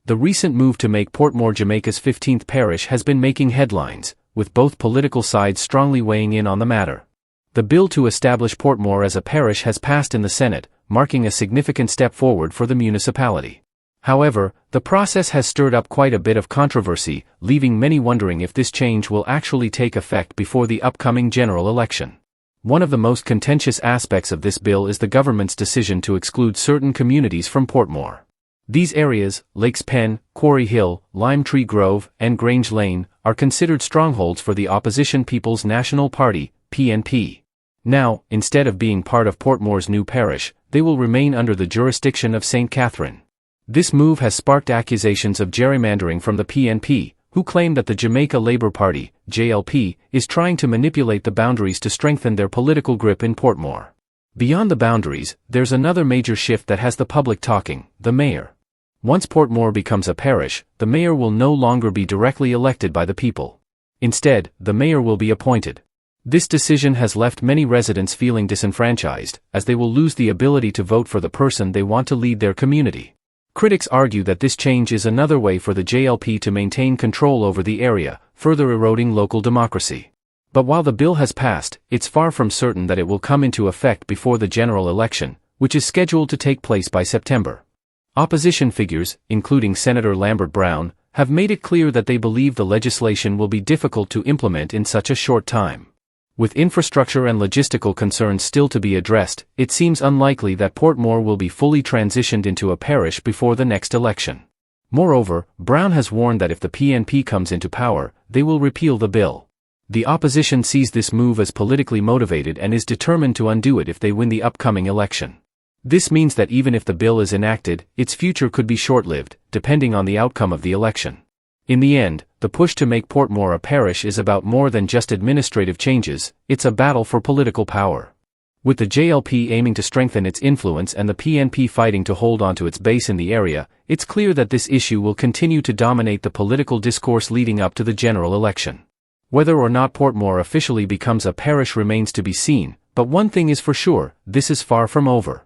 The recent move to make Portmore Jamaica's 15th parish has been making headlines, with both political sides strongly weighing in on the matter. The bill to establish Portmore as a parish has passed in the Senate, marking a significant step forward for the municipality. However, the process has stirred up quite a bit of controversy, leaving many wondering if this change will actually take effect before the upcoming general election. One of the most contentious aspects of this bill is the government's decision to exclude certain communities from Portmore. These areas, Lakes Pen, Quarry Hill, Lime Tree Grove, and Grange Lane, are considered strongholds for the opposition People's National Party, PNP. Now, instead of being part of Portmore's new parish, they will remain under the jurisdiction of St. Catherine. This move has sparked accusations of gerrymandering from the PNP, who claim that the Jamaica Labour Party, JLP, is trying to manipulate the boundaries to strengthen their political grip in Portmore. Beyond the boundaries, there's another major shift that has the public talking: the mayor. Once Portmore becomes a parish, the mayor will no longer be directly elected by the people. Instead, the mayor will be appointed. This decision has left many residents feeling disenfranchised, as they will lose the ability to vote for the person they want to lead their community. Critics argue that this change is another way for the JLP to maintain control over the area, further eroding local democracy. But while the bill has passed, it's far from certain that it will come into effect before the general election, which is scheduled to take place by September. Opposition figures, including Senator Lambert Brown, have made it clear that they believe the legislation will be difficult to implement in such a short time. With infrastructure and logistical concerns still to be addressed, it seems unlikely that Portmore will be fully transitioned into a parish before the next election. Moreover, Brown has warned that if the PNP comes into power, they will repeal the bill. The opposition sees this move as politically motivated and is determined to undo it if they win the upcoming election. This means that even if the bill is enacted, its future could be short-lived, depending on the outcome of the election. In the end, the push to make Portmore a parish is about more than just administrative changes, it's a battle for political power. With the JLP aiming to strengthen its influence and the PNP fighting to hold onto its base in the area, it's clear that this issue will continue to dominate the political discourse leading up to the general election. Whether or not Portmore officially becomes a parish remains to be seen, but one thing is for sure: this is far from over.